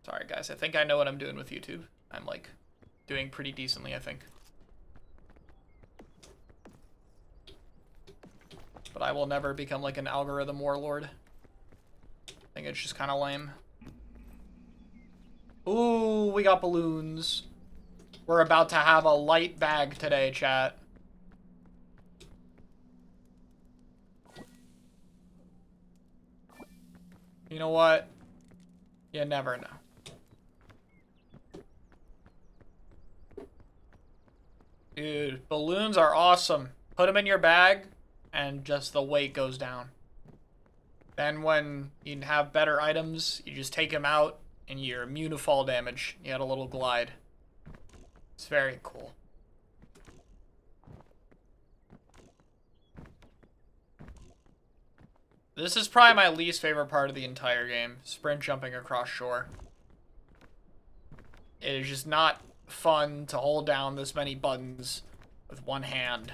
Sorry, guys. I think I know what I'm doing with YouTube. I'm, like, doing pretty decently, I think. But I will never become, like, an algorithm warlord. I think it's just kind of lame. Ooh, we got balloons. We're about to have a light bag today, chat. You know what? You never know. Dude, balloons are awesome. Put them in your bag, and just the weight goes down. Then when you have better items, you just take them out, and you're immune to fall damage. You had a little glide. It's very cool. This is probably my least favorite part of the entire game. Sprint jumping across shore. It is just not fun to hold down this many buttons with one hand.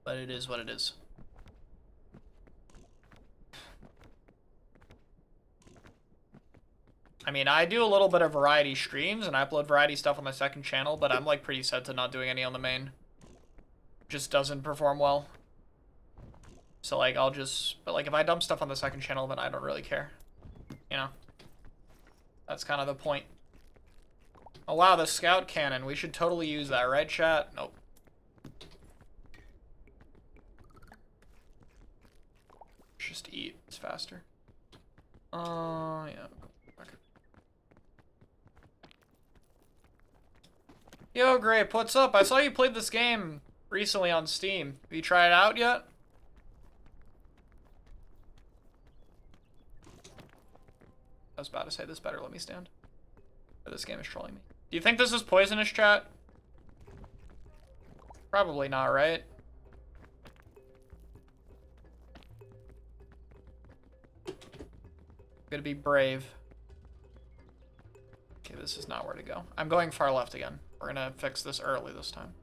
But it is what it is. I mean, I do a little bit of variety streams, and I upload variety stuff on the second channel, but I'm, like, pretty set to not doing any on the main. Just doesn't perform well. So, like, I'll just... But, like, if I dump stuff on the second channel, then I don't really care. You know? That's kind of the point. Oh, wow, the scout cannon. We should totally use that, right, chat? Nope. Just eat. It's faster. Yeah. Okay. Yo, Grape, what's up? I saw you played this game recently on Steam. Have you tried it out yet? I was about to say this better let me stand. But this game is trolling me. Do you think this is poisonous, chat? Probably not, right? I'm gonna be brave. Okay, this is not where to go. I'm going far left again. We're gonna fix this early this time.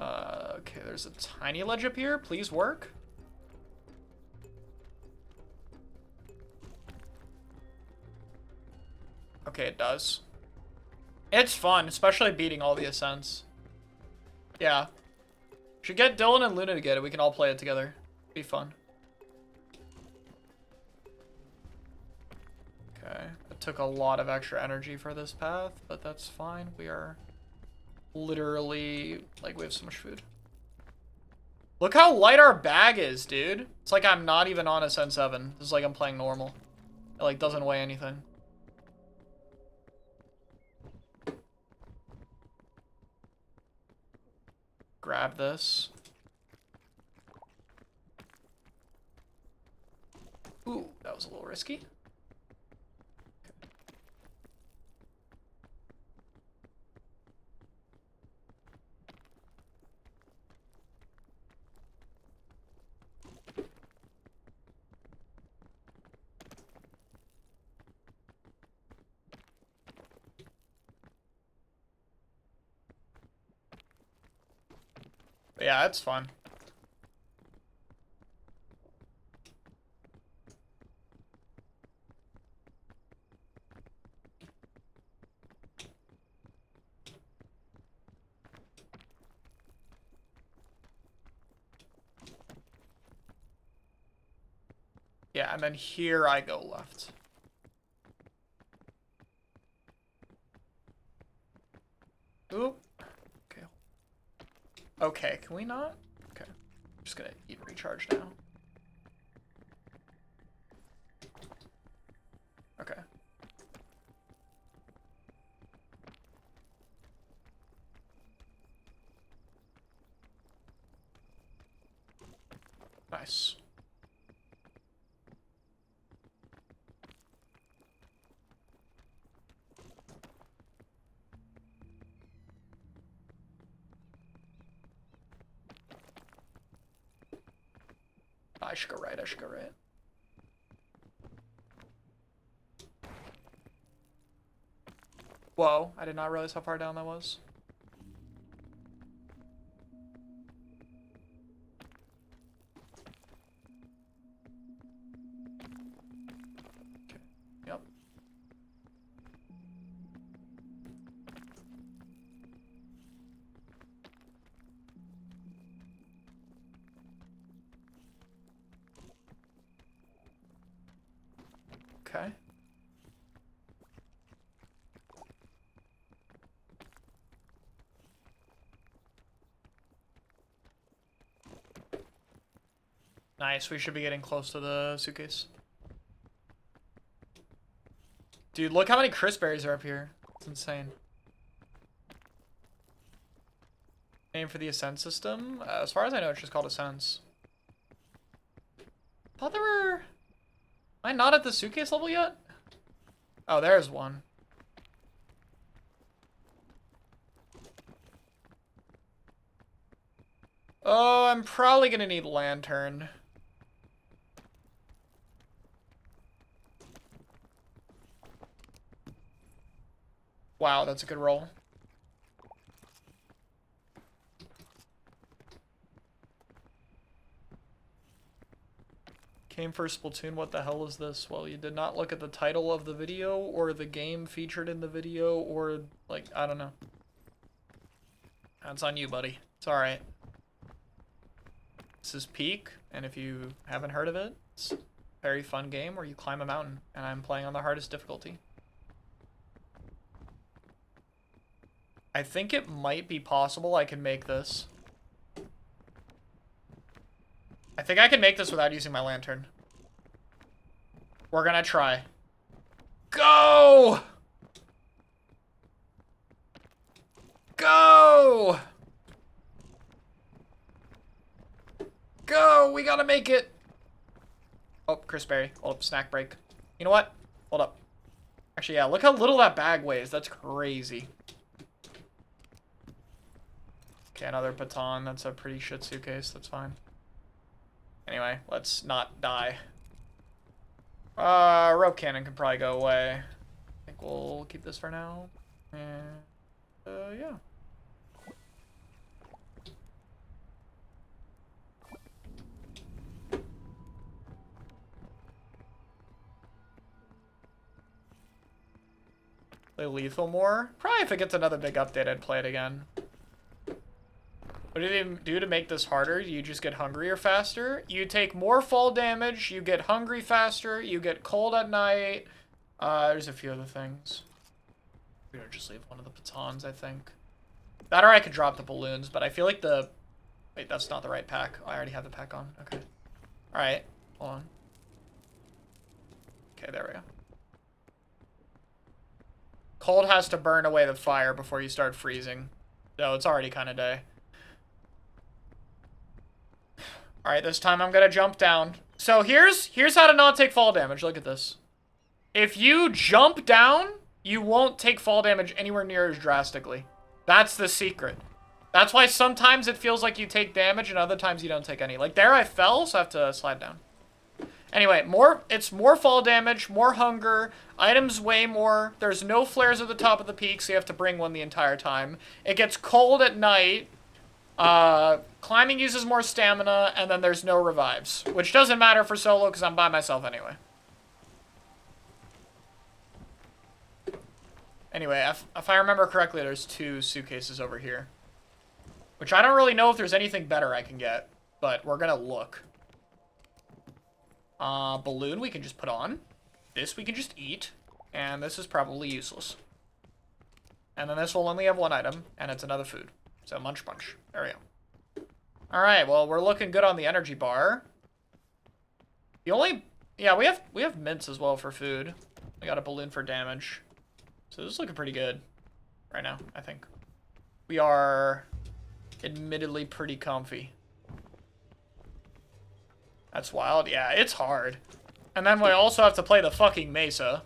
Okay, there's a tiny ledge up here. Please work. Okay, it does. It's fun, especially beating all the ascents. Yeah. Should get Dylan and Luna to get it. We can all play it together. Be fun. Okay. It took a lot of extra energy for this path, but that's fine. We are literally, like, we have so much food. Look how light our bag is, dude. It's like I'm not even on Ascent 7. It's like I'm playing normal. It, like, doesn't weigh anything. Grab this. Ooh, that was a little risky. But yeah, it's fun. Yeah, and then here I go left. Oop. Okay. Okay, can we not? Okay. I'm just gonna eat and recharge now. Okay. Nice. I should go right, I should go right. Whoa, I did not realize how far down that was. Okay. Nice, we should be getting close to the suitcase. Dude, look how many crisp berries are up here. It's insane. Name for the Ascent system? As far as I know, it's just called Ascent. Thought there were... Am I not at the suitcase level yet? Oh, there's one. Oh, I'm probably gonna need lantern. Wow, that's a good roll. Came for Splatoon, what the hell is this? Well, you did not look at the title of the video, or the game featured in the video, or, like, I don't know. That's on you, buddy. It's alright. This is Peak, and if you haven't heard of it, it's a very fun game where you climb a mountain, and I'm playing on the hardest difficulty. I think it might be possible I can make this. I think I can make this without using my lantern. We're gonna try. Go! Go! Go! We gotta make it! Oh, Chris Berry. Hold up, snack break. You know what? Hold up. Actually, yeah, look how little that bag weighs. That's crazy. Okay, another baton. That's a pretty shit suitcase. That's fine. Anyway, let's not die. Rope cannon can probably go away. I think we'll keep this for now. And, yeah. Play lethal more? Probably if it gets another big update, I'd play it again. What do they do to make this harder? You just get hungrier faster. You take more fall damage. You get hungry faster. You get cold at night. There's a few other things. We're gonna just leave one of the batons, I think. That or I could drop the balloons, but I feel like the... Wait, that's not the right pack. Oh, I already have the pack on. Okay. Alright. Hold on. Okay, there we go. Cold has to burn away the fire before you start freezing. So it's already kind of day. Alright, this time I'm gonna jump down. So here's how to not take fall damage. Look at this. If you jump down, you won't take fall damage anywhere near as drastically. That's the secret. That's why sometimes it feels like you take damage and other times you don't take any. Like there I fell, so I have to slide down. Anyway, it's more fall damage, more hunger, items weigh more, there's no flares at the top of the peak, so you have to bring one the entire time. It gets cold at night. Climbing uses more stamina, and then there's no revives. Which doesn't matter for solo, because I'm by myself anyway. Anyway, if I remember correctly, there's 2 suitcases over here. Which I don't really know if there's anything better I can get, but we're gonna look. Balloon we can just put on. This we can just eat. And this is probably useless. And then this will only have 1 item, and it's another food. So munch munch. There we go. Alright, well, we're looking good on the energy bar. The only... Yeah, we have mints as well for food. We got a balloon for damage. So this is looking pretty good right now, I think. We are admittedly pretty comfy. That's wild. Yeah, it's hard. And then we also have to play the fucking mesa,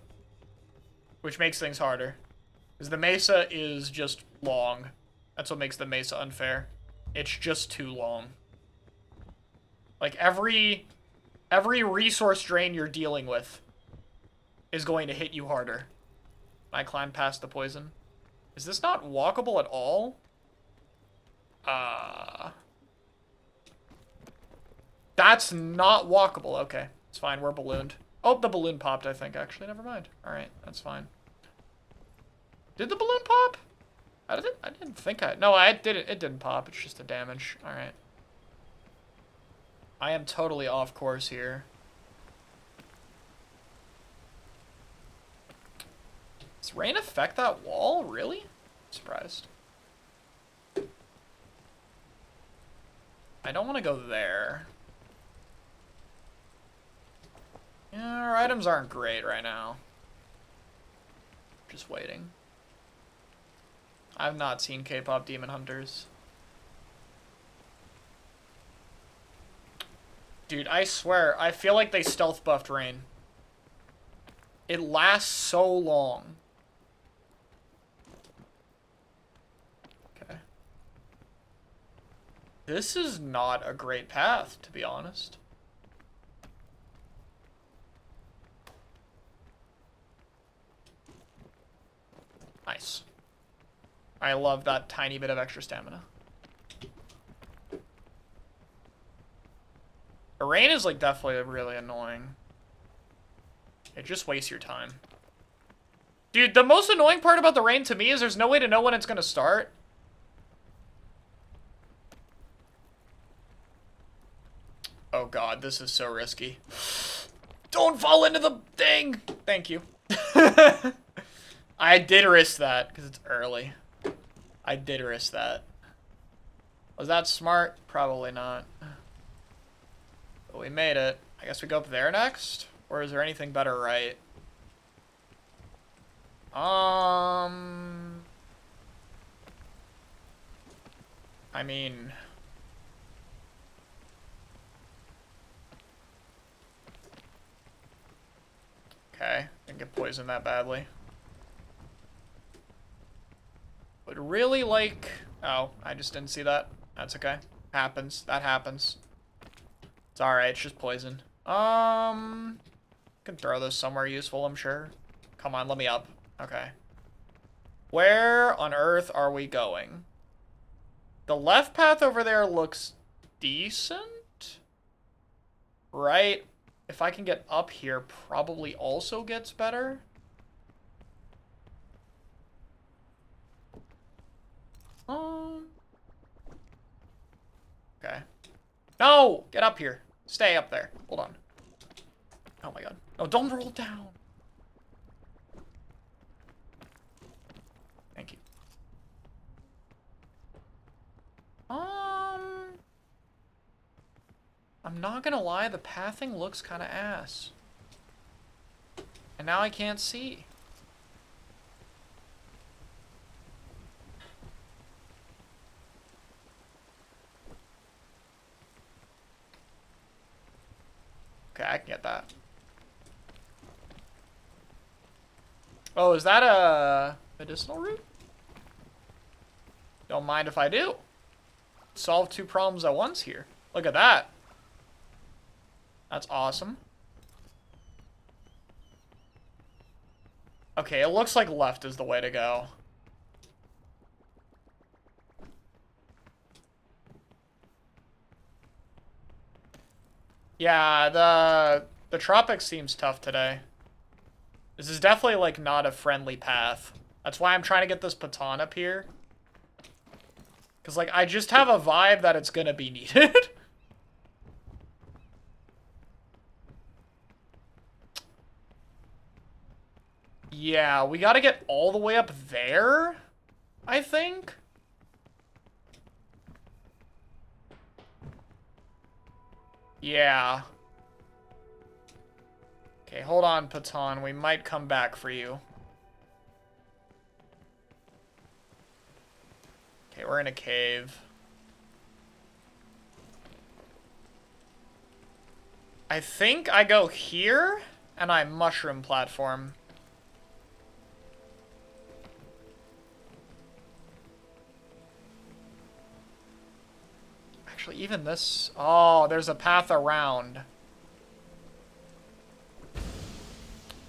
which makes things harder. Because the mesa is just long. That's what makes the mesa unfair. It's just too long. Like, every resource drain you're dealing with is going to hit you harder. I climb past the poison. Is this not walkable at all? That's not walkable. Okay, it's fine. We're ballooned. Oh, the balloon popped, I think, actually. Never mind. Alright, that's fine. Did the balloon pop? I didn't think I... No, I did it. It didn't pop. It's just a damage. Alright. I am totally off course here. Does rain affect that wall? Really? Surprised. I don't want to go there. Yeah, our items aren't great right now. Just waiting. I've not seen K-pop Demon Hunters. Dude, I swear, I feel like they stealth buffed rain. It lasts so long. Okay. This is not a great path, to be honest. Nice. I love that tiny bit of extra stamina. The rain is, like, definitely really annoying. It just wastes your time. Dude, the most annoying part about the rain to me is there's no way to know when it's gonna start. Oh god, this is so risky. Don't fall into the thing! Thank you. I did risk that, because it's early. I did risk that. Was that smart? Probably not. But we made it. I guess we go up there next? Or is there anything better right? I mean... Okay, didn't get poisoned that badly. Would really like... Oh, I just didn't see that. That's okay. Happens. That happens. It's alright, it's just poison. Can throw this somewhere useful, I'm sure. Come on, let me up. Okay. Where on earth are we going? The left path over there looks decent. Right? If I can get up here, probably also gets better. Okay. No! Get up here. Stay up there. Hold on. Oh my god. No, don't roll down. Thank you. I'm not gonna lie, the pathing looks kind of ass. And now I can't see. Okay, I can get that. Oh, is that a medicinal root? Don't mind if I do. Solve two problems at once here. Look at that. That's awesome. Okay, it looks like left is the way to go. Yeah, the tropics seems tough today. This is definitely, like, not a friendly path. That's why I'm trying to get this baton up here. Because, like, I just have a vibe that it's gonna be needed. Yeah, we gotta get all the way up there, I think. Yeah. Okay, hold on, Patan. We might come back for you. Okay, we're in a cave. I think I go here, and I mushroom platform. Actually, even this... Oh, there's a path around.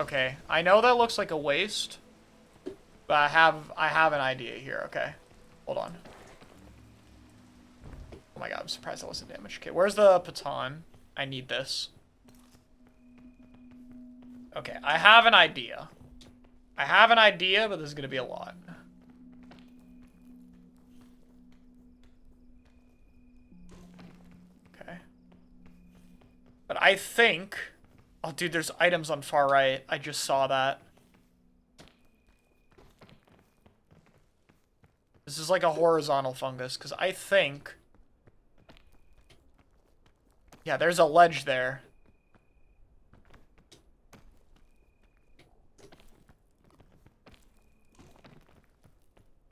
Okay, I know that looks like a waste, but I have an idea here. Okay, hold on. Oh my god, I'm surprised that wasn't damaged. Okay, where's the baton? I need this. Okay, I have an idea. I have an idea, but this is gonna be a lot. Okay. But I think... Oh, dude, there's items on far right. I just saw that. This is like a horizontal fungus, because I think... Yeah, there's a ledge there.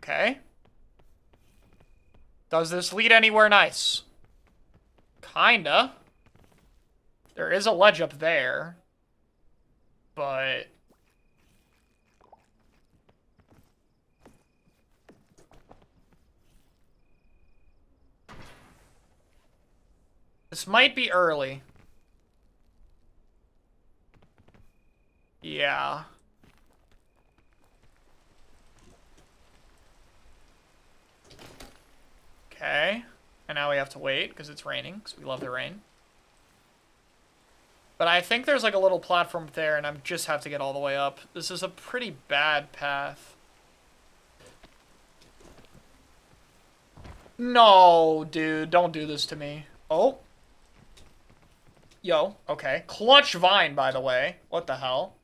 Okay. Does this lead anywhere nice? Kinda. There is a ledge up there. But... this might be early. Yeah. Okay. And now we have to wait, because it's raining, because we love the rain. But I think there's like a little platform up there, and I just have to get all the way up. This is a pretty bad path. No, dude, don't do this to me. Oh. Yo, okay. Clutch vine, by the way. What the hell?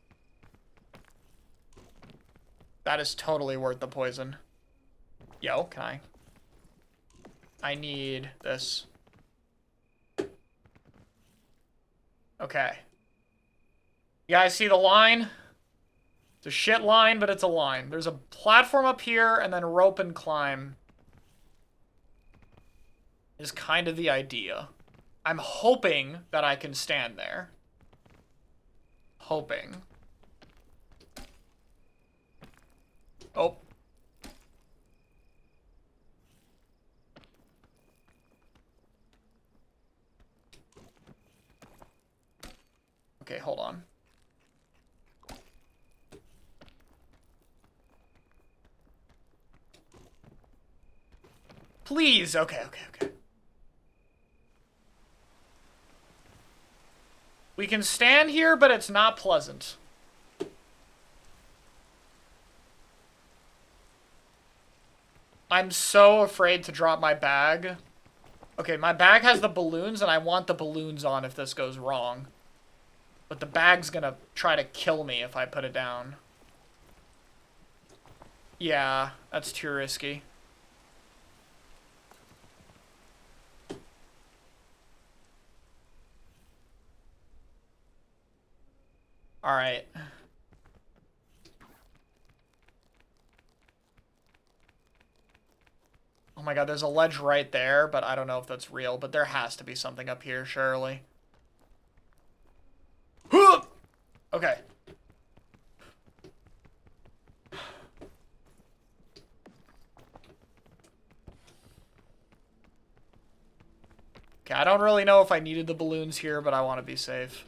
That is totally worth the poison. Yo, can I need this. Okay. You guys see the line? It's a shit line, but it's a line. There's a platform up here, and then rope and climb is kind of the idea. I'm hoping that I can stand there. Hoping. Oh. Okay, hold on. Please. Okay. We can stand here, but it's not pleasant. I'm so afraid to drop my bag. Okay, my bag has the balloons, and I want the balloons on if this goes wrong. But the bag's gonna try to kill me if I put it down. Yeah, that's too risky. Alright. Oh my god, there's a ledge right there, but I don't know if that's real. But there has to be something up here, surely. Okay. Okay, I don't really know if I needed the balloons here, but I want to be safe.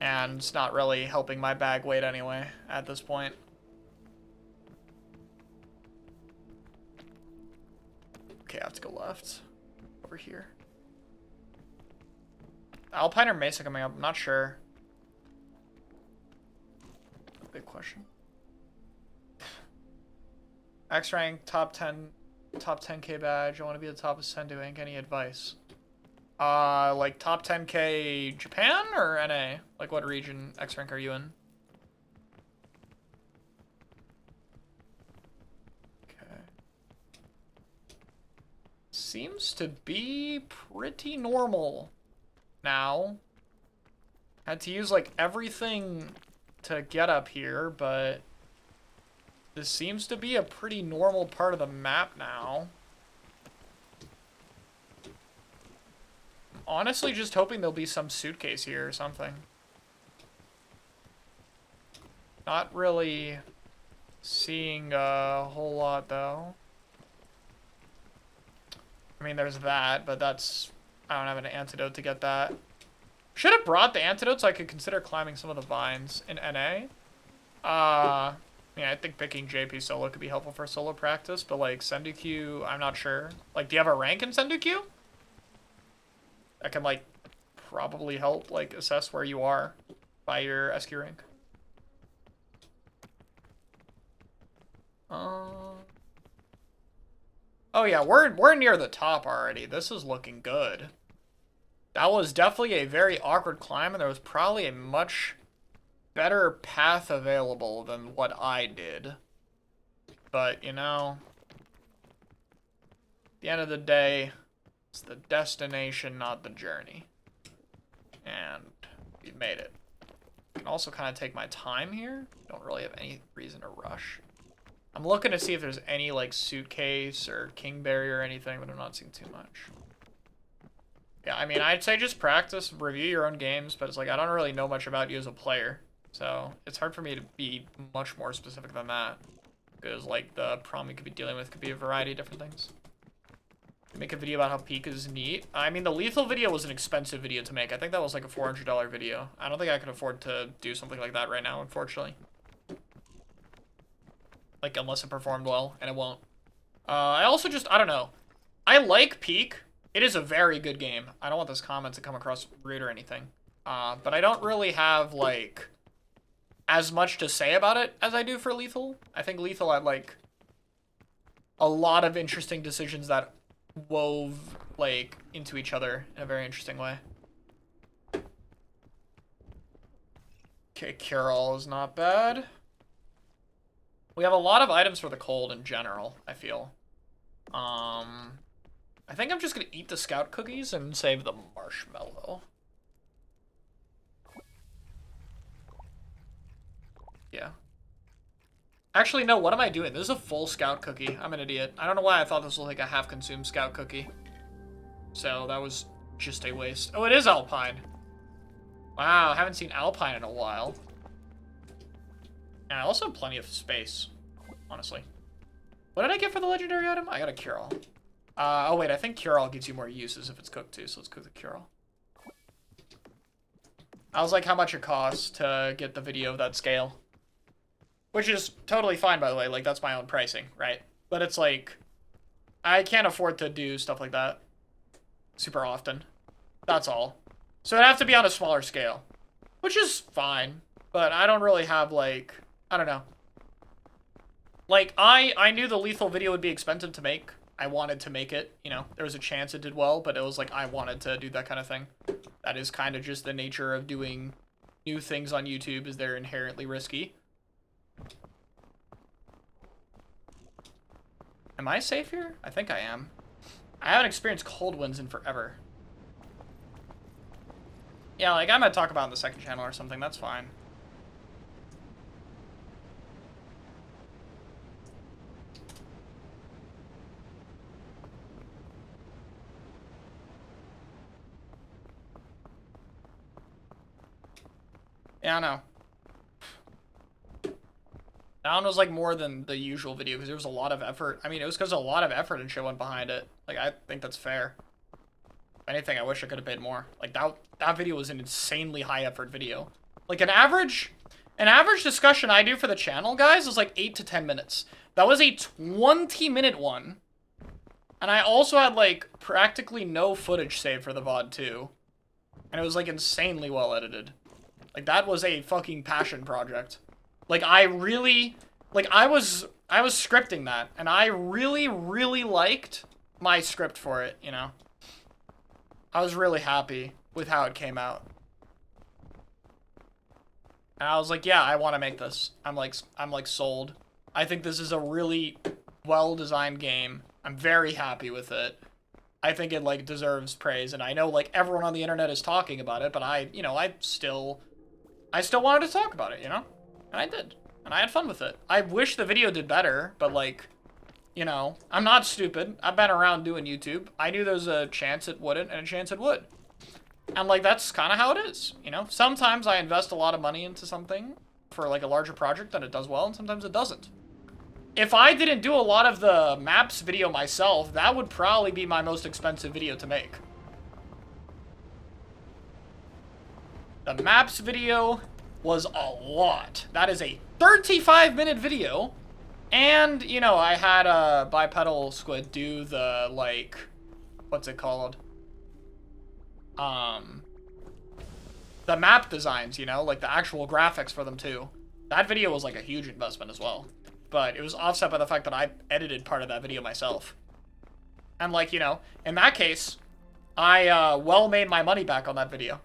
And it's not really helping my bag weight anyway, at this point. Okay, I have to go left. Over here. Alpine or Mesa coming up? I'm not sure. Big question. X rank, top 10k badge. I want to be the top of Ascent doing. Any advice? Like top 10k Japan or NA? Like what region X rank are you in? Okay. Seems to be pretty normal now. Had to use like everything to get up here, but this seems to be a pretty normal part of the map now. Honestly, just hoping there'll be some suitcase here or something. Not really seeing a whole lot, though. I mean, there's that, but that's... I don't have an antidote to get that. Should have brought the antidote so I could consider climbing some of the vines in NA. Yeah, I think picking JP solo could be helpful for solo practice, but, like, Sendu-Q, I'm not sure. Like, do you have a rank in Sendu-Q? That can, like, probably help, like, assess where you are by your SQ rank. Oh yeah, we're near the top already. This is looking good. That was definitely a very awkward climb, and there was probably a much better path available than what I did. But, you know, at the end of the day, it's the destination, not the journey. And we've made it. I can also kind of take my time here. Don't really have any reason to rush. I'm looking to see if there's any, like, suitcase or kingberry or anything, but I'm not seeing too much. Yeah, I mean, I'd say just practice, review your own games, but it's like, I don't really know much about you as a player. So, it's hard for me to be much more specific than that. Because, like, the problem we could be dealing with could be a variety of different things. Make a video about how Peak is neat. I mean, the Lethal video was an expensive video to make. I think that was like a $400 video. I don't think I could afford to do something like that right now, unfortunately. Like, unless it performed well, and it won't. I also just, I don't know. I like Peak. It is a very good game. I don't want this comment to come across rude or anything. But I don't really have, like, as much to say about it as I do for Lethal. I think Lethal had, like, a lot of interesting decisions that wove, like, into each other in a very interesting way. Okay, Cure-All is not bad. We have a lot of items for the cold in general, I feel. I think I'm just gonna eat the scout cookies and save the marshmallow. Yeah. Actually, no, what am I doing? This is a full scout cookie. I'm an idiot. I don't know why I thought this was like a half-consumed scout cookie. So, that was just a waste. Oh, it is Alpine. Wow, I haven't seen Alpine in a while. And I also have plenty of space, honestly. What did I get for the legendary item? I got a Cure-All. Oh wait, I think Cure-All gives you more uses if it's cooked too, so let's cook the Cure-All. I was like, how much it costs to get the video of that scale. Which is totally fine, by the way. Like, that's my own pricing, right? But it's like, I can't afford to do stuff like that super often. That's all. So it'd have to be on a smaller scale. Which is fine. But I don't really have, like, I don't know. Like, I knew the Lethal video would be expensive to make. I wanted to make it, you know. There was a chance it did well, but it was like, I wanted to do that kind of thing. That is kind of just the nature of doing new things on YouTube, is they're inherently risky. Am I safe here? I think I am. I haven't experienced cold winds in forever. Yeah, like, I might talk about it in the second channel or something. That's fine. Yeah, I know. That one was, like, more than the usual video, because there was a lot of effort. I mean, it was because a lot of effort and shit went behind it. Like, I think that's fair. If anything, I wish I could have paid more. Like, that video was an insanely high-effort video. Like, an average discussion I do for the channel, guys, is, like, 8 to 10 minutes. That was a 20-minute one. And I also had, like, practically no footage saved for the VOD, too. And it was, like, insanely well-edited. Like, that was a fucking passion project. Like, I really, like, I was scripting that, and I really, really liked my script for it, you know? I was really happy with how it came out. And I was like, yeah, I want to make this. I'm like sold. I think this is a really well-designed game. I'm very happy with it. I think it, like, deserves praise, and I know, like, everyone on the internet is talking about it, but I still wanted to talk about it, you know? And I did. And I had fun with it. I wish the video did better, but, like, you know, I'm not stupid. I've been around doing YouTube. I knew there was a chance it wouldn't and a chance it would. And, like, that's kind of how it is, you know? Sometimes I invest a lot of money into something for, like, a larger project and it does well, and sometimes it doesn't. If I didn't do a lot of the maps video myself, that would probably be my most expensive video to make. The maps video was a lot. That is a 35-minute video. And, you know, I had a Bipedal Squid do the, like, what's it called? The map designs, you know, like the actual graphics for them too. That video was like a huge investment as well. But it was offset by the fact that I edited part of that video myself. And, like, you know, in that case, I well made my money back on that video.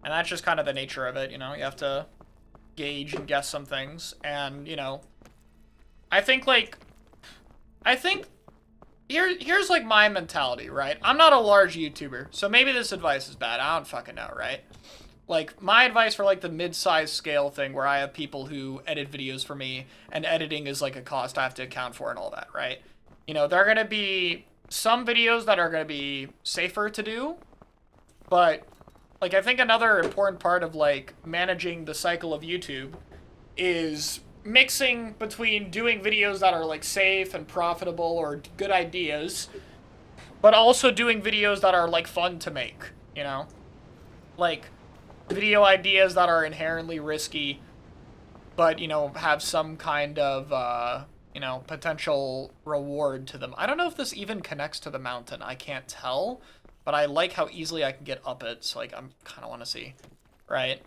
And that's just kind of the nature of it, you know? You have to gauge and guess some things. And, you know, I think, like, here's, like, my mentality, right? I'm not a large YouTuber, so maybe this advice is bad. I don't fucking know, right? Like, my advice for, like, the mid-size scale thing where I have people who edit videos for me, and editing is, like, a cost I have to account for and all that, right? You know, there are going to be some videos that are going to be safer to do, but, like, I think another important part of, like, managing the cycle of YouTube is mixing between doing videos that are, like, safe and profitable or good ideas, but also doing videos that are, like, fun to make, you know? Like, video ideas that are inherently risky, but, you know, have some kind of, you know, potential reward to them. I don't know if this even connects to the mountain. I can't tell, but I like how easily I can get up it, so, like, I'm kind of want to see, right?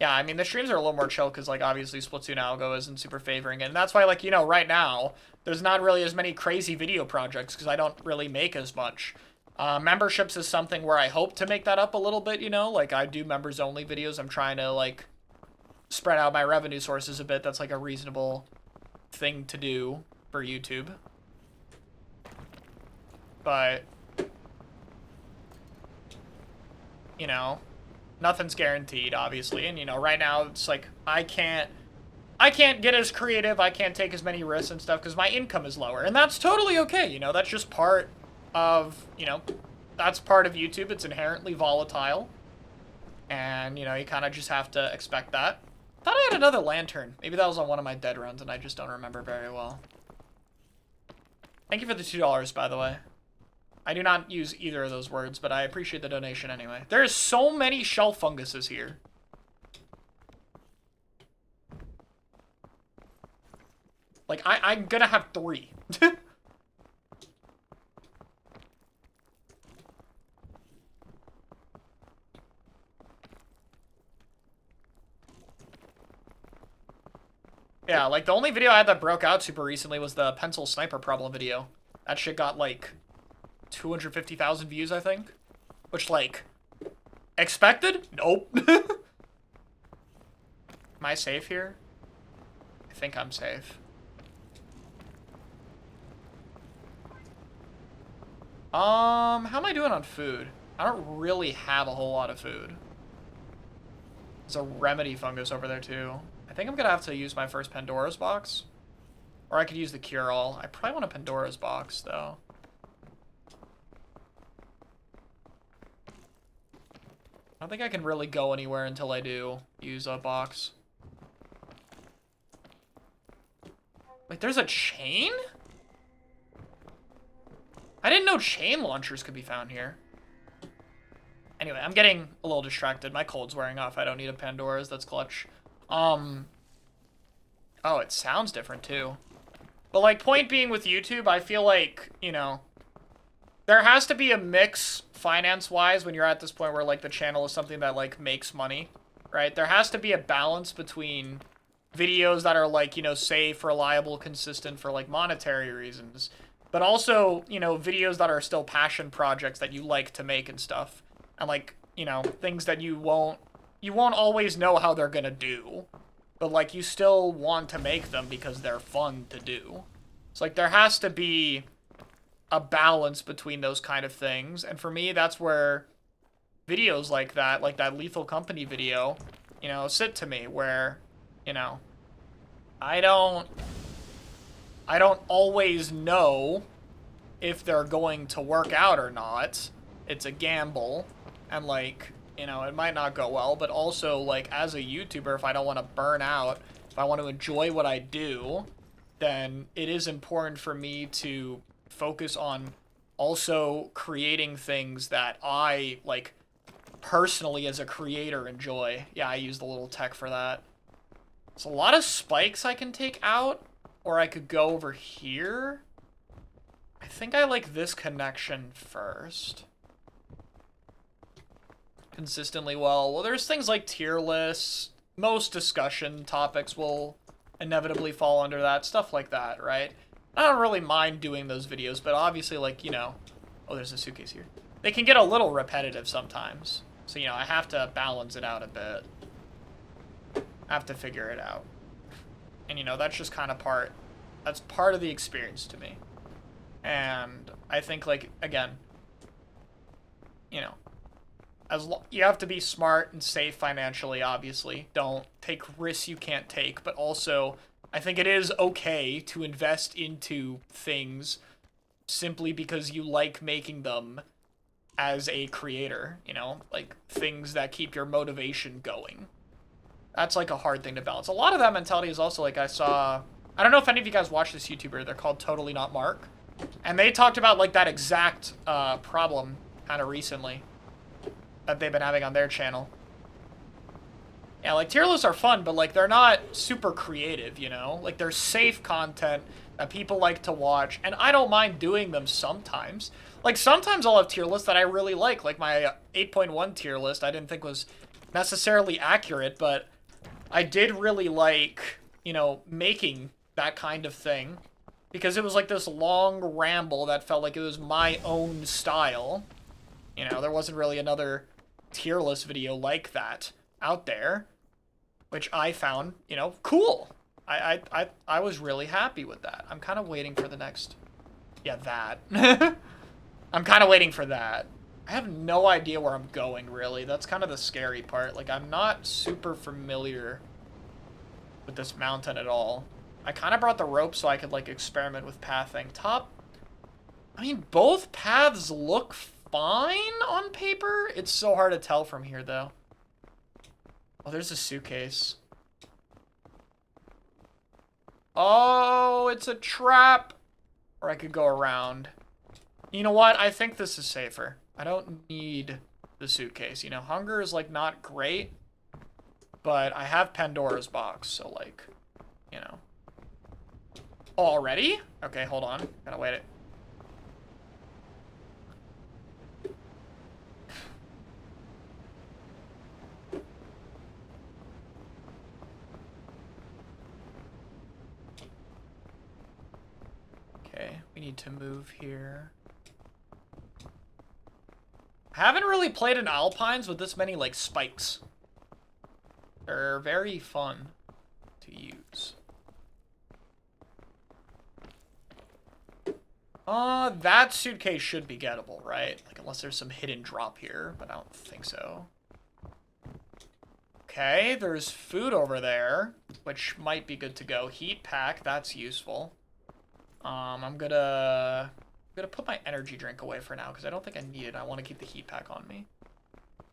Yeah, I mean, the streams are a little more chill because, like, obviously Splatoon algo isn't super favoring it. And that's why, like, you know, right now, there's not really as many crazy video projects because I don't really make as much. Memberships is something where I hope to make that up a little bit, you know? Like, I do members-only videos. I'm trying to, like, spread out my revenue sources a bit. That's, like, a reasonable thing to do for YouTube. But, you know, nothing's guaranteed, obviously. And, you know, right now, it's like, I can't get as creative. I can't take as many risks and stuff because my income is lower. And that's totally okay, you know? That's just part of, you know, that's part of YouTube. It's inherently volatile. And, you know, you kind of just have to expect that. Thought I had another lantern. Maybe that was on one of my dead runs and I just don't remember very well. Thank you for the $2, by the way. I do not use either of those words, but I appreciate the donation anyway. There's so many shelf funguses here. Like, I'm gonna have 3. Yeah, like, the only video I had that broke out super recently was the pencil sniper problem video. That shit got, like, 250,000 views, I think. Which, like, expected? Nope. Am I safe here? I think I'm safe. How am I doing on food? I don't really have a whole lot of food. There's a remedy fungus over there, too. I think I'm gonna have to use my first Pandora's box. Or I could use the cure-all. I probably want a Pandora's box, though. I don't think I can really go anywhere until I do use a box. Wait, there's a chain? I didn't know chain launchers could be found here. Anyway, I'm getting a little distracted. My cold's wearing off. I don't need a Pandora's. That's clutch. Oh, it sounds different, too. But, like, point being with YouTube, I feel like, you know, there has to be a mix finance-wise when you're at this point where, like, the channel is something that, like, makes money, right? There has to be a balance between videos that are, like, you know, safe, reliable, consistent for, like, monetary reasons, but also, you know, videos that are still passion projects that you like to make and stuff. And, like, you know, things that you won't always know how they're gonna do, but, like, you still want to make them because they're fun to do. It's like, there has to be a balance between those kind of things, and for me, that's where videos like that Lethal Company video, you know, sit to me, where, you know, I don't always know if they're going to work out or not. It's a gamble, and, like, you know, it might not go well, but also, like, as a YouTuber, if I don't want to burn out, if I want to enjoy what I do, then it is important for me to focus on also creating things that I, like, personally as a creator enjoy. Yeah, I use the little tech for that. There's a lot of spikes I can take out, or I could go over here. I think I like this connection first. Consistently well. Well, there's things like tier lists. Most discussion topics will inevitably fall under that. Stuff like that, right? I don't really mind doing those videos, but obviously, like, you know... Oh, there's a suitcase here. they can get a little repetitive sometimes. So, you know, I have to balance it out a bit. I have to figure it out. And, you know, that's just kind of that's part of the experience to me. And I think, like, again, you know, you have to be smart and safe financially, obviously. Don't take risks you can't take. But also, I think it is okay to invest into things simply because you like making them as a creator, you know? Like, things that keep your motivation going. That's, like, a hard thing to balance. A lot of that mentality is also, like, I don't know if any of you guys watch this YouTuber. They're called Totally Not Mark. And they talked about, like, that exact problem kind of recently that they've been having on their channel. Yeah, like, tier lists are fun, but, like, they're not super creative, you know? Like, they're safe content that people like to watch, and I don't mind doing them sometimes. Like, sometimes I'll have tier lists that I really like my 8.1 tier list I didn't think was necessarily accurate, but I did really like, you know, making that kind of thing, because it was like this long ramble that felt like it was my own style. You know, there wasn't really another tier list video like that out there, which I found, you know, cool. I was really happy with that. I'm kind of waiting for the next, yeah, that. I'm kind of waiting for that. I have no idea where I'm going, really. That's kind of the scary part. Like, I'm not super familiar with this mountain at all. I kind of brought the rope so I could, like, experiment with pathing. I mean, both paths look fine on paper. It's so hard to tell from here, though. Oh, there's a suitcase. Oh, it's a trap. Or I could go around. You know what? I think this is safer. I don't need the suitcase. You know, hunger is, like, not great. But I have Pandora's box, so, like, you know. Oh, already? Okay, hold on. Gotta wait it. Okay, we need to move here. I haven't really played in Alpines with this many, like, spikes. They're very fun to use. That suitcase should be gettable, right? Like, unless there's some hidden drop here, but I don't think so. Okay, there's food over there, which might be good to go. Heat pack, that's useful. I'm gonna put my energy drink away for now, because I don't think I need it. I want to keep the heat pack on me.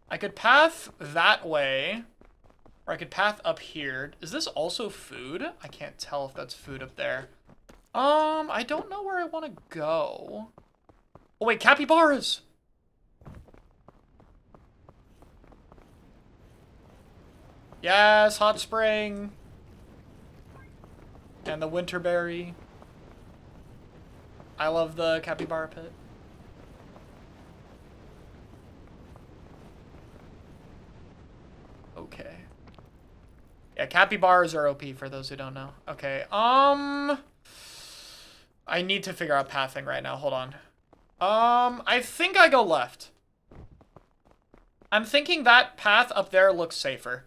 I could path that way, or I could path up here. Is this also food? I can't tell if that's food up there. I don't know where I want to go. Oh, wait, capybaras! Yes, hot spring! And the winterberry. I love the capybara pit. Okay. Yeah, capybaras are OP for those who don't know. Okay, I need to figure out pathing right now. Hold on. I think I go left. I'm thinking that path up there looks safer.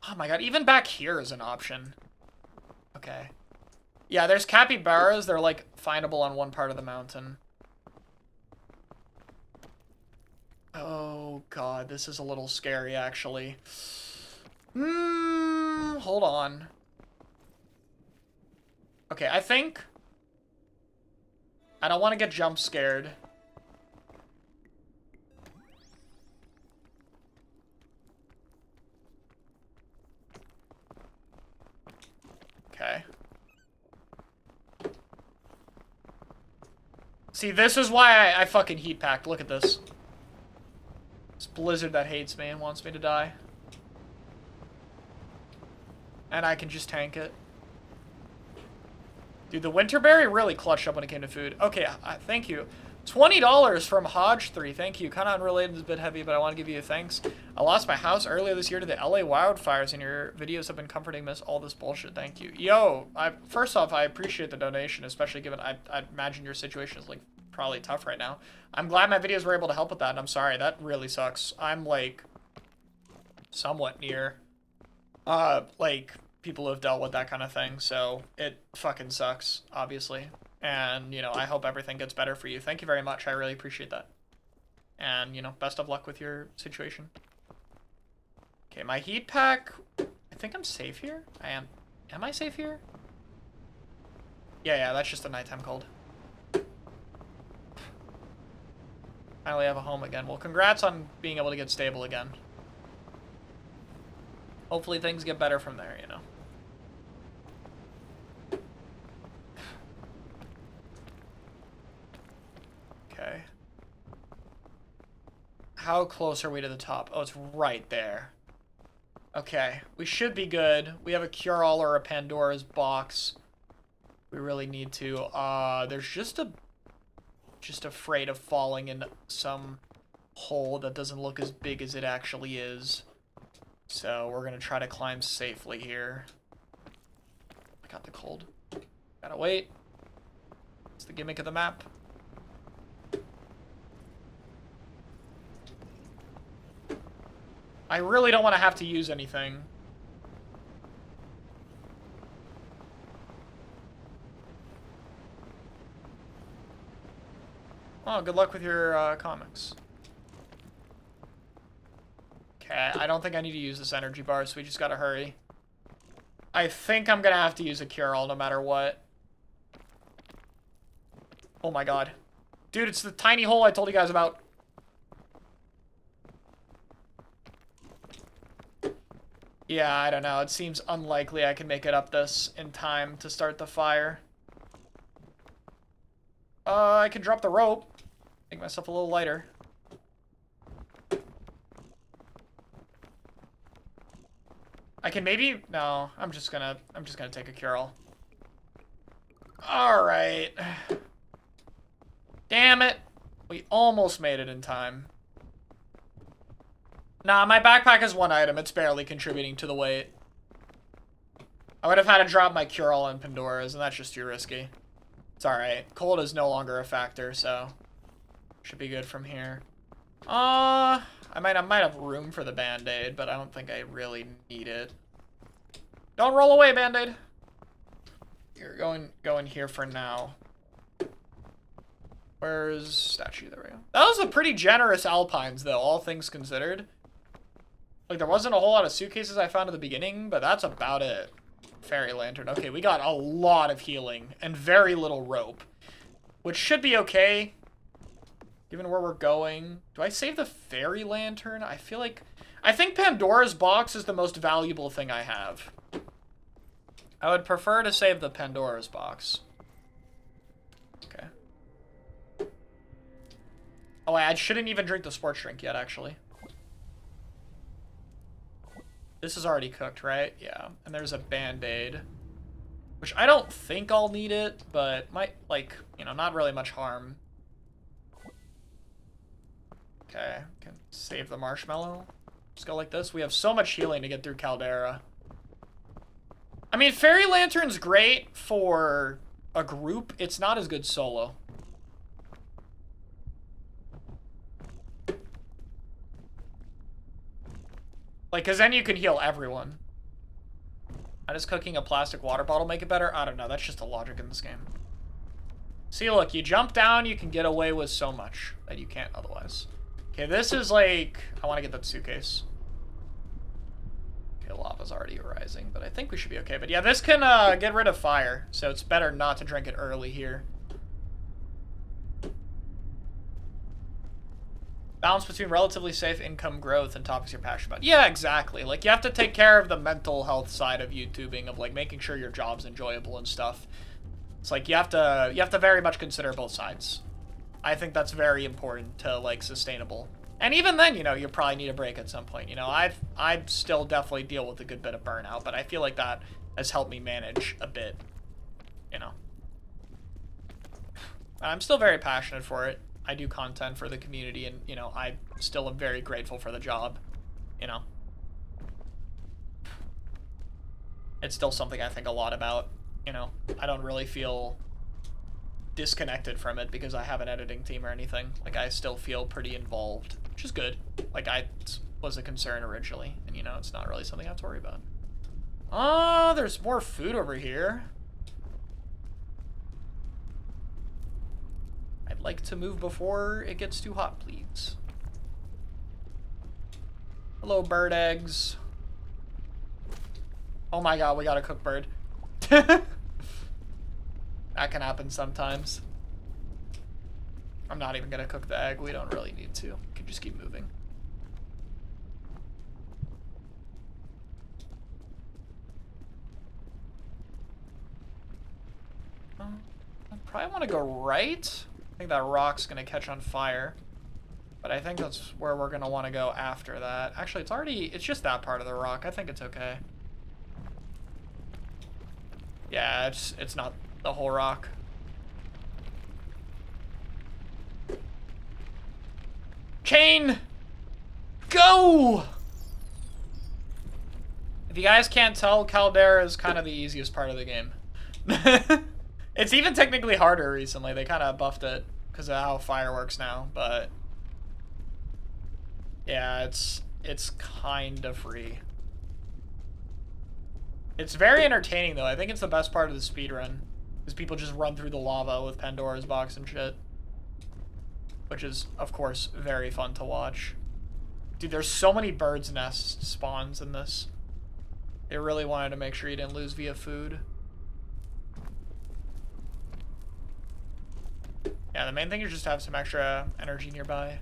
Oh my god, even back here is an option. Okay. Yeah, there's capybaras. They're, like, findable on one part of the mountain. Oh god, this is a little scary, actually. Hold on. Okay, I think I don't want to get jump scared. Okay. See, this is why I fucking heat packed. Look at this. This blizzard that hates me and wants me to die. And I can just tank it. Dude, the winterberry really clutched up when it came to food. Okay, thank you. $20 from Hodge3. Thank you. Kind of unrelated, it's a bit heavy, but I want to give you a thanks. I lost my house earlier this year to the LA wildfires, and your videos have been comforting amidst all this bullshit. Thank you. Yo, first off, I appreciate the donation, especially given I imagine your situation is, like, probably tough right now. I'm glad my videos were able to help with that, and I'm sorry. That really sucks. I'm, like, somewhat near, like, people who have dealt with that kind of thing, so it fucking sucks, obviously. And, you know, I hope everything gets better for you. Thank you very much. I really appreciate that. And, you know, best of luck with your situation. Okay, my heat pack... I think I'm safe here? I am. Am I safe here? Yeah, that's just a nighttime cold. Finally have a home again. Well, congrats on being able to get stable again. Hopefully things get better from there, you know. Okay. How close are we to the top? Oh, it's right there. Okay, we should be good. We have a cure-all or a Pandora's box. We really need to. There's just afraid of falling in some hole that doesn't look as big as it actually is. So we're gonna try to climb safely here. I got the cold. Gotta wait. It's the gimmick of the map. I really don't want to have to use anything. Oh, good luck with your comics. Okay, I don't think I need to use this energy bar, so we just gotta hurry. I think I'm gonna have to use a cure-all no matter what. Oh my god. Dude, it's the tiny hole I told you guys about. Yeah, I don't know. It seems unlikely I can make it up this in time to start the fire. I can drop the rope. Make myself a little lighter. I can maybe... No, I'm just gonna take a cure-all. Alright. Damn it. We almost made it in time. Nah, my backpack is one item. It's barely contributing to the weight. I would have had to drop my cure-all and Pandora's, and that's just too risky. It's alright. Cold is no longer a factor, so... Should be good from here. I might have room for the Band-Aid, but I don't think I really need it. Don't roll away, Band-Aid! You're going here for now. Where's statue? There we go. That was a pretty generous Alpines, though, all things considered. Like, there wasn't a whole lot of suitcases I found at the beginning, but that's about it. Fairy lantern. Okay, we got a lot of healing and very little rope, which should be okay, given where we're going. Do I save the fairy lantern? I think Pandora's box is the most valuable thing I have. I would prefer to save the Pandora's box. Okay. Oh, I shouldn't even drink the sports drink yet, actually. This is already cooked, right? Yeah. And there's a Band-Aid, which I don't think I'll need it, but might, like, you know, not really much harm. Okay, can save the marshmallow. Just go like this. We have so much healing to get through Caldera. I mean, Fairy Lantern's great for a group. It's not as good solo. Like, because then you can heal everyone. How does cooking a plastic water bottle make it better? I don't know. That's just the logic in this game. See, look, you jump down, you can get away with so much that you can't otherwise. Okay, this is like... I want to get that suitcase. Okay, lava's already rising, but I think we should be okay. But yeah, this can get rid of fire, so it's better not to drink it early here. Balance between relatively safe income growth and topics you're passionate about. Yeah, exactly. Like, you have to take care of the mental health side of YouTubing, of, like, making sure your job's enjoyable and stuff. It's like, you have to very much consider both sides. I think that's very important to, like, sustainable. And even then, you know, you probably need a break at some point. You know, I still definitely deal with a good bit of burnout, but I feel like that has helped me manage a bit, you know. I'm still very passionate for it. I do content for the community, and, you know, I still am very grateful for the job, you know. It's still something I think a lot about, you know. I don't really feel disconnected from it because I have an editing team or anything. Like, I still feel pretty involved, which is good. Like, I was a concern originally, and, you know, it's not really something I have to worry about. Oh, there's more food over here. I'd like to move before it gets too hot, please. Hello, bird eggs. Oh my god, we got a cooked bird. That can happen sometimes. I'm not even gonna cook the egg. We don't really need to. We can just keep moving. I probably want to go right. I think that rock's gonna catch on fire. But I think that's where we're gonna want to go after that. Actually, it's just that part of the rock. I think it's okay. Yeah, it's not the whole rock. Chain! Go! If you guys can't tell, Caldera is kind of the easiest part of the game. It's even technically harder recently. They kind of buffed it because of how fire works now, but yeah, it's kind of free. It's very entertaining though. I think it's the best part of the speedrun, is people just run through the lava with Pandora's box and shit. Which is, of course, very fun to watch. Dude, there's so many bird's nest spawns in this. They really wanted to make sure you didn't lose via food. Yeah, the main thing is just to have some extra energy nearby.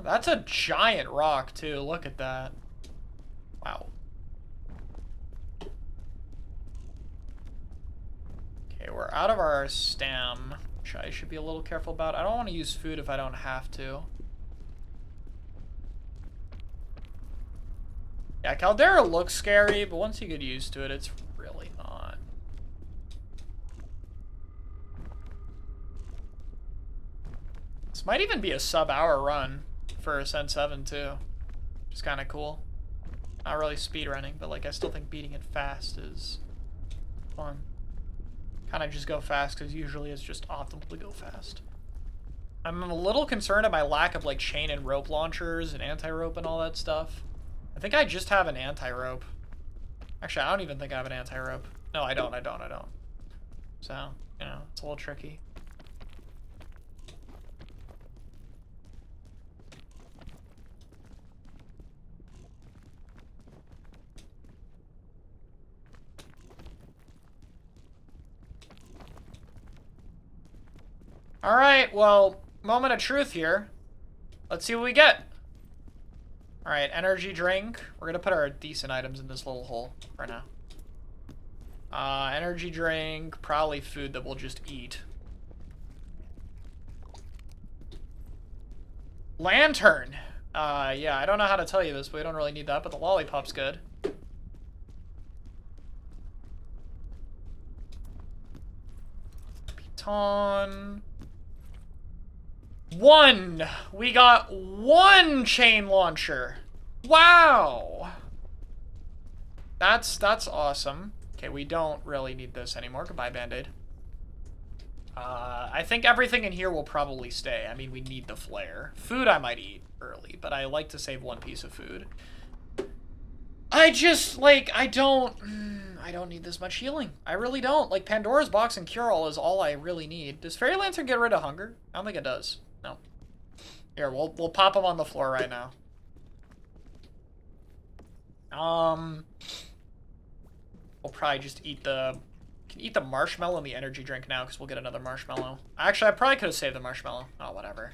That's a giant rock, too. Look at that. Wow. Okay, we're out of our stam, which I should be a little careful about. I don't want to use food if I don't have to. Yeah, Caldera looks scary, but once you get used to it, it's really not. This might even be a sub-hour run for Ascent 7 too, which is kind of cool. Not really speed running, but like I still think beating it fast is fun. Kind of just go fast because usually it's just optimal to go fast. I'm a little concerned at my lack of like chain and rope launchers and anti-rope and all that stuff. I think I just have an anti-rope. Actually, I don't even think I have an anti-rope. No, I don't. So, you know, it's a little tricky. All right, well, moment of truth here. Let's see what we get. All right, energy drink. We're gonna put our decent items in this little hole for now. Energy drink, probably food that we'll just eat. Lantern. Yeah, I don't know how to tell you this, but we don't really need that, but the lollipop's good. Piton. One! We got one chain launcher. Wow! That's awesome. Okay, we don't really need this anymore. Goodbye, Band-Aid. I think everything in here will probably stay. I mean, we need the flare. Food I might eat early, but I like to save one piece of food. I just, like, I don't need this much healing. I really don't. Like, Pandora's box and cure-all is all I really need. Does Fairy Lantern get rid of hunger? I don't think it does. No. Here, we'll pop them on the floor right now. We'll probably just eat the... Can eat the marshmallow and the energy drink now, because we'll get another marshmallow. Actually, I probably could have saved the marshmallow. Oh, whatever.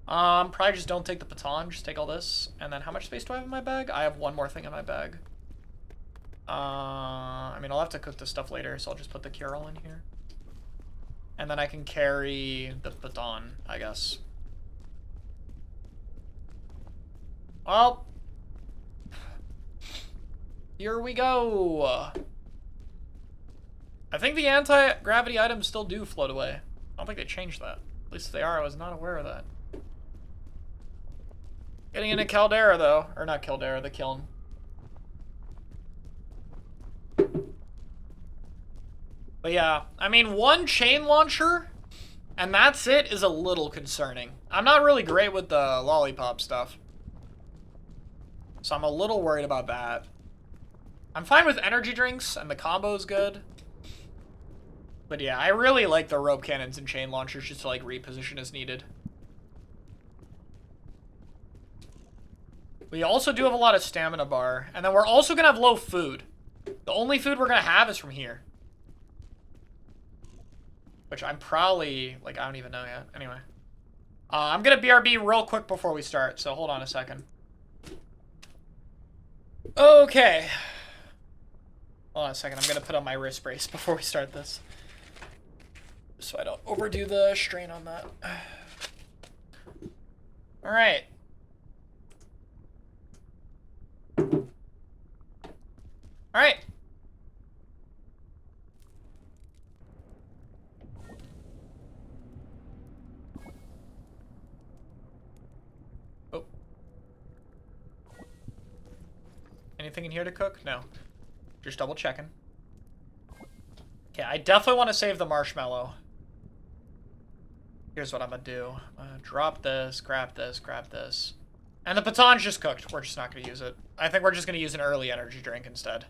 Probably just don't take the baton. Just take all this. And then how much space do I have in my bag? I have one more thing in my bag. I mean, I'll have to cook this stuff later, so I'll just put the cure-all in here. And then I can carry the baton, I guess. Well, here we go. I think the anti-gravity items still do float away. I don't think they changed that. At least if they are, I was not aware of that. Getting into Caldera, though. Or not Caldera, the kiln. But yeah, I mean, one chain launcher, and that's it, is a little concerning. I'm not really great with the lollipop stuff. So I'm a little worried about that. I'm fine with energy drinks, and the combo's good. But yeah, I really like the rope cannons and chain launchers just to, like, reposition as needed. We also do have a lot of stamina bar. And then we're also going to have low food. The only food we're going to have is from here. Which I'm probably... Like, I don't even know yet. Anyway. I'm going to BRB real quick before we start. So hold on a second. Okay. Hold on a second. I'm going to put on my wrist brace before we start this. So I don't overdo the strain on that. All right. All right. Oh. Anything in here to cook? No. Just double checking. Okay, I definitely want to save the marshmallow. Here's what I'm gonna do. I'm gonna drop this, grab this, grab this. And the baton's just cooked. We're just not gonna use it. I think we're just gonna use an early energy drink instead.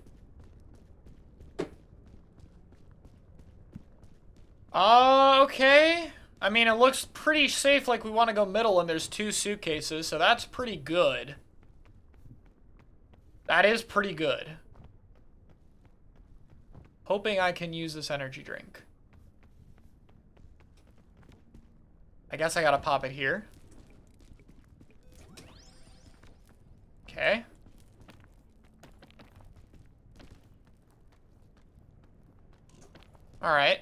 Okay. I mean, it looks pretty safe, like we want to go middle, and there's 2 suitcases, so that's pretty good. That is pretty good. Hoping I can use this energy drink. I guess I gotta pop it here. Okay. Alright.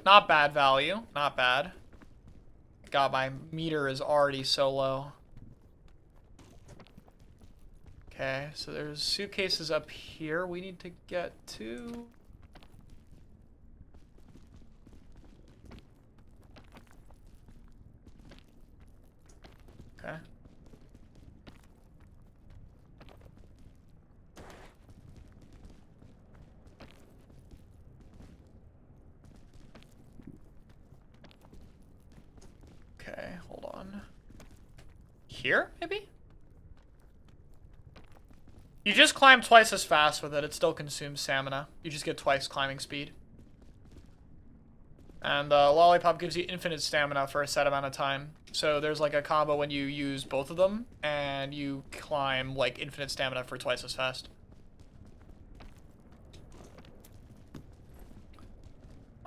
Not bad value. Not bad. God, my meter is already so low. Okay, so there's suitcases up here we need to get to. Okay. Okay, hold on. Here, maybe? You just climb twice as fast with it. It still consumes stamina. You just get twice climbing speed. And Lollipop gives you infinite stamina for a set amount of time. So there's like a combo when you use both of them, and you climb like infinite stamina for twice as fast.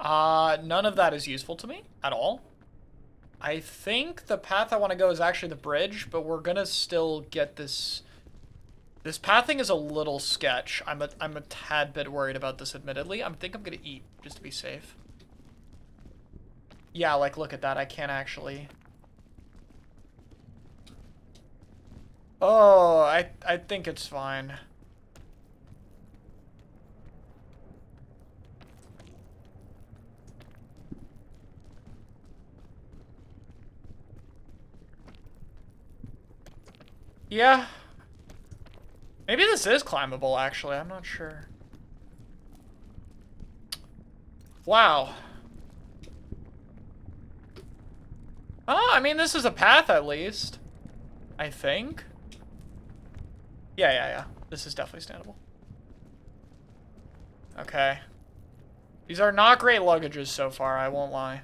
None of that is useful to me at all. I think the path I want to go is actually the bridge, but we're gonna still get this... This pathing is a little sketch. I'm a tad bit worried about this, admittedly. I think I'm gonna eat, just to be safe. Yeah, like, look at that. I can't actually... Oh, I think it's fine. Yeah. Maybe this is climbable, actually. I'm not sure. Wow. Oh, I mean, this is a path, at least. I think. Yeah. This is definitely standable. Okay. These are not great luggages so far, I won't lie.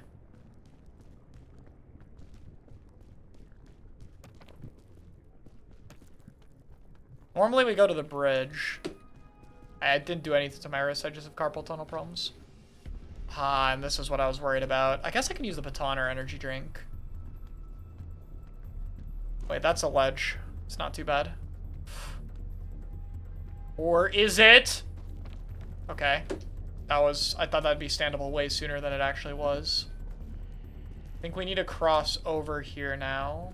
Normally we go to the bridge. I didn't do anything to my wrist, I just have carpal tunnel problems. And this is what I was worried about. I guess I can use the baton or energy drink. Wait, that's a ledge. It's not too bad. Or is it? Okay. I thought that'd be standable way sooner than it actually was. I think we need to cross over here now.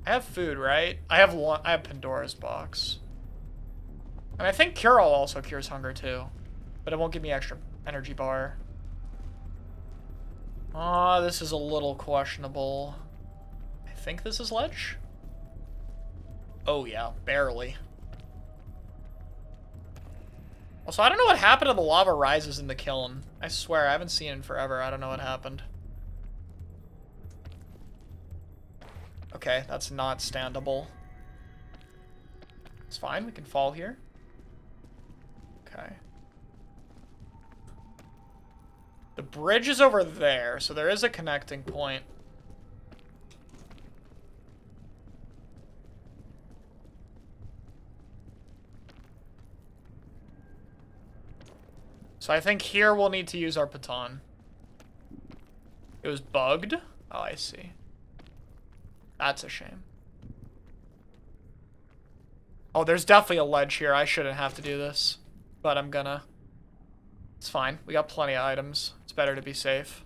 I have food, right? I have Pandora's box. And I think Cura also cures hunger too. But it won't give me extra energy bar. Ah, this is a little questionable. I think this is ledge? Oh yeah, barely. Also, I don't know what happened to the lava rises in the kiln. I swear, I haven't seen it in forever. I don't know what happened. Okay, that's not standable. It's fine, we can fall here. Okay. The bridge is over there, so there is a connecting point. So I think here we'll need to use our baton. It was bugged? Oh, I see. That's a shame. Oh, there's definitely a ledge here. I shouldn't have to do this, but I'm gonna. It's fine. We got plenty of items. It's better to be safe.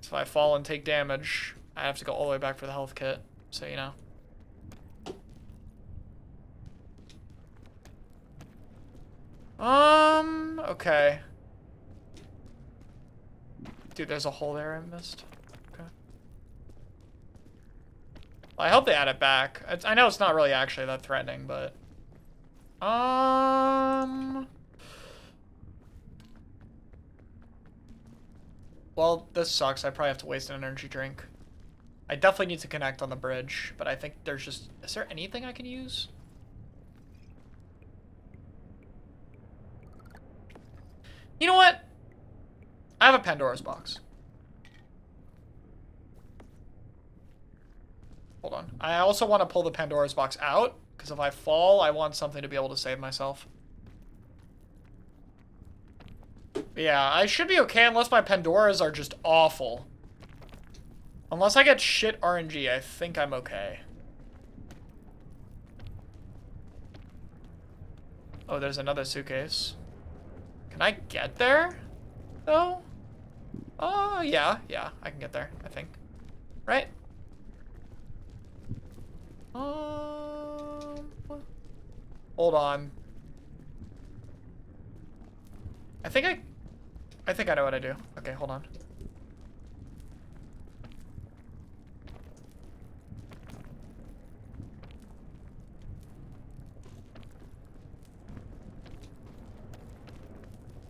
So if I fall and take damage, I have to go all the way back for the health kit. So, you know. Okay. Dude, there's a hole there I missed. Okay. Well, I hope they add it back. I know it's not really actually that threatening, but... Well, this sucks. I probably have to waste an energy drink. I definitely need to connect on the bridge, but I think there's just... Is there anything I can use? You know what? I have a Pandora's box. Hold on. I also want to pull the Pandora's box out, because if I fall, I want something to be able to save myself. Yeah, I should be okay unless my Pandoras are just awful. Unless I get shit RNG, I think I'm okay. Oh, there's another suitcase. Can I get there, though? Oh, yeah, I can get there, I think. Right? Hold on. I think I know what I do. Okay, hold on.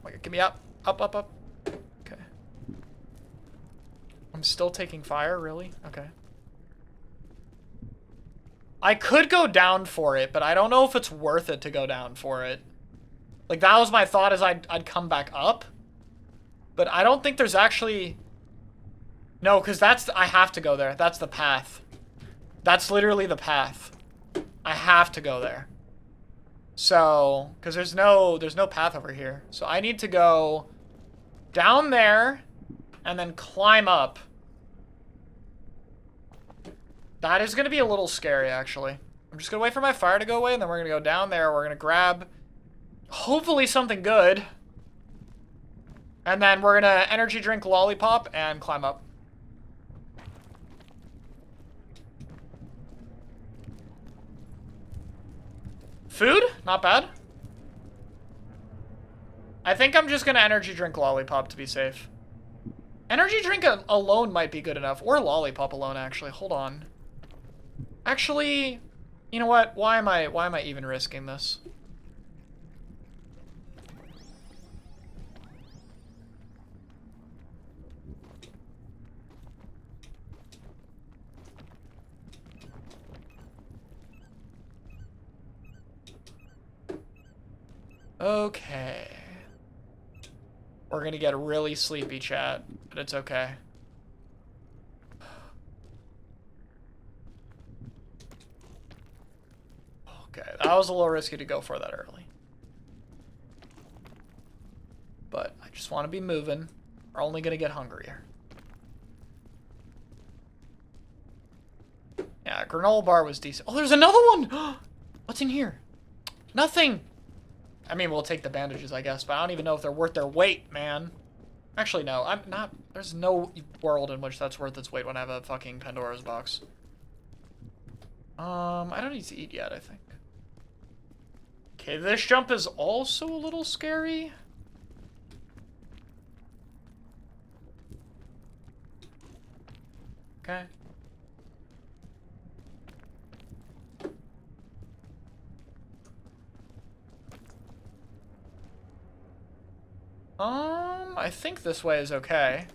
Okay, get me up. Up. Okay. I'm still taking fire, really? Okay. I could go down for it, but I don't know if it's worth it to go down for it. Like, that was my thought, is I'd come back up. But I don't think there's actually... No, because I have to go there. That's the path. That's literally the path. I have to go there. So, because there's no path over here. So I need to go down there and then climb up. That is going to be a little scary, actually. I'm just going to wait for my fire to go away, and then we're going to go down there. We're going to grab, hopefully, something good. And then we're going to energy drink lollipop and climb up. Food? Not bad. I think I'm just going to energy drink lollipop to be safe. Energy drink alone might be good enough. Or lollipop alone, actually. Hold on. Actually, you know what? Why am I even risking this? Okay. We're gonna get really sleepy, chat, but it's okay. Okay, that was a little risky to go for that early. But I just want to be moving. We're only gonna get hungrier. Yeah, granola bar was decent. Oh, there's another one! What's in here? Nothing! I mean, we'll take the bandages, I guess, but I don't even know if they're worth their weight, man. Actually, no, I'm not... There's no world in which that's worth its weight when I have a fucking Pandora's box. I don't need to eat yet, I think. Okay, this jump is also a little scary. Okay. I think this way is okay.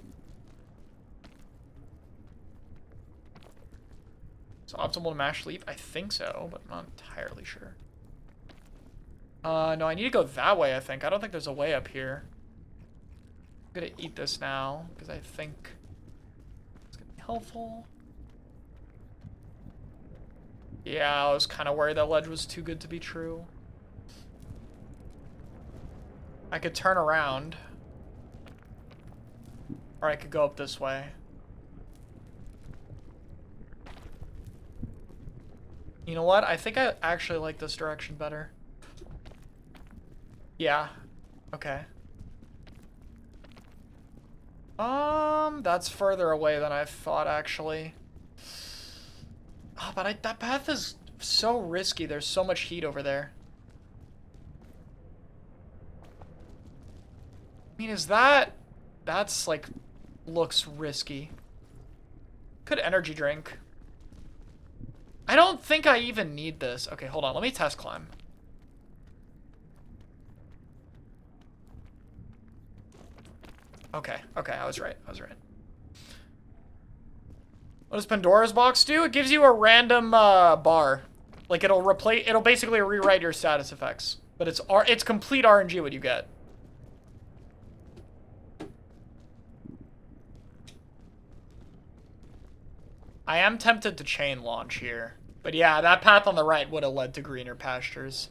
So optimal to mash leap? I think so, but I'm not entirely sure. No, I need to go that way, I think. I don't think there's a way up here. I'm gonna eat this now, because I think it's gonna be helpful. Yeah, I was kind of worried that ledge was too good to be true. I could turn around. Or I could go up this way. You know what? I think I actually like this direction better. Yeah. Okay. That's further away than I thought, actually. Oh, but that path is so risky. There's so much heat over there. I mean, that's like, looks risky. Could energy drink. I don't think I even need this. Okay, hold on. Let me test climb. Okay, I was right. What does Pandora's box do? It gives you a random bar. Like it'll basically rewrite your status effects. But it's complete RNG what you get. I am tempted to chain launch here. But yeah, that path on the right would have led to greener pastures.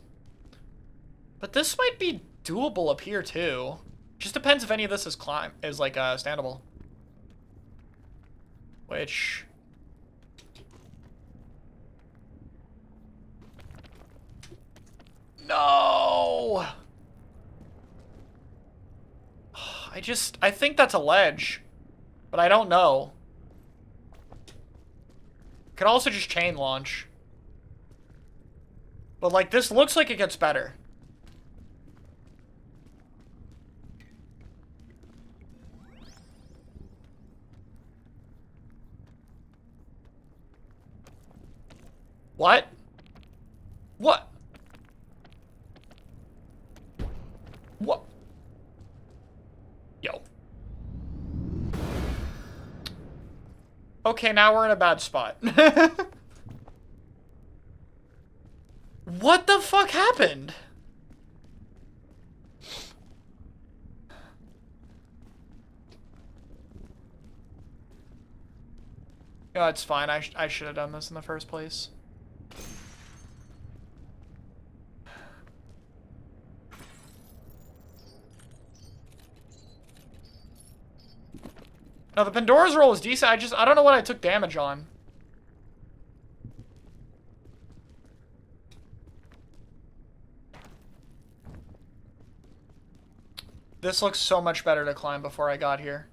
But this might be doable up here too. Just depends if any of this is like standable. Which no. I think that's a ledge, but I don't know. Could also just chain launch. But like this looks like it gets better. What? What? What? Yo. Okay, now we're in a bad spot. What the fuck happened? No, it's fine. I should have done this in the first place. No, the Pandora's roll is decent. I don't know what I took damage on. This looks so much better to climb before I got here.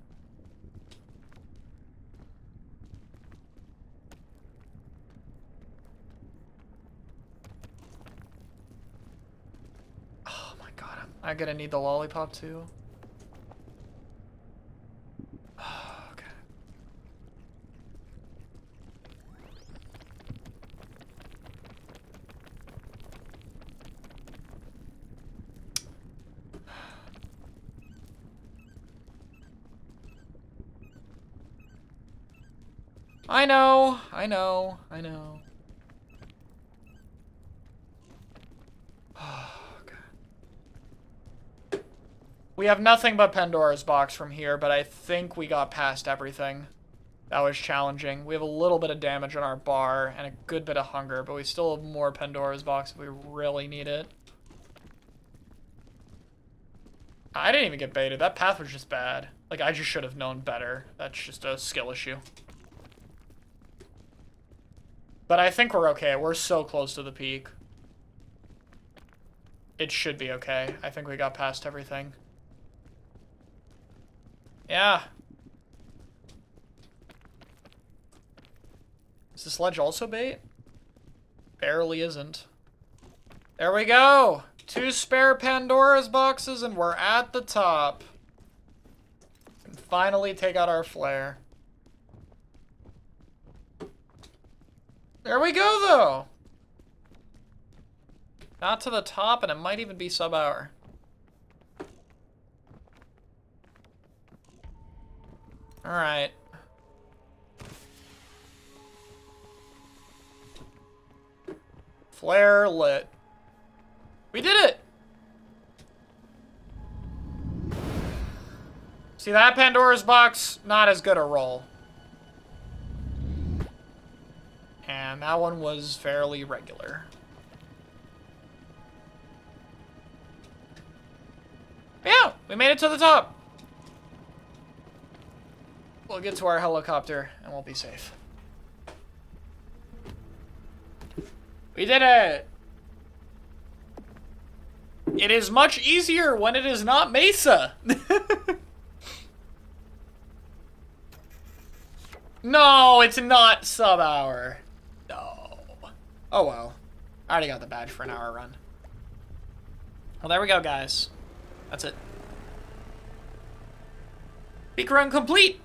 Oh my god, I'm gonna need the lollipop too. Okay. I know. We have nothing but Pandora's box from here, but I think we got past everything. That was challenging. We have a little bit of damage on our bar and a good bit of hunger, but we still have more Pandora's box if we really need it. I didn't even get baited. That path was just bad. Like, I just should have known better. That's just a skill issue. But I think we're okay. We're so close to the peak. It should be okay. I think we got past everything. Yeah. Is this ledge also bait? Barely isn't. There we go! 2 spare Pandora's boxes and we're at the top. And finally take out our flare. There we go, though. Not to the top, and it might even be sub-hour. Alright. Flare lit. We did it! See, that Pandora's box, not as good a roll. And that one was fairly regular. Yeah, we made it to the top. We'll get to our helicopter and we'll be safe. We did it! It is much easier when it is not Mesa. No, it's not sub-hour. No. Oh well. I already got the badge for an hour run. Well, there we go, guys. That's it. Peak run complete!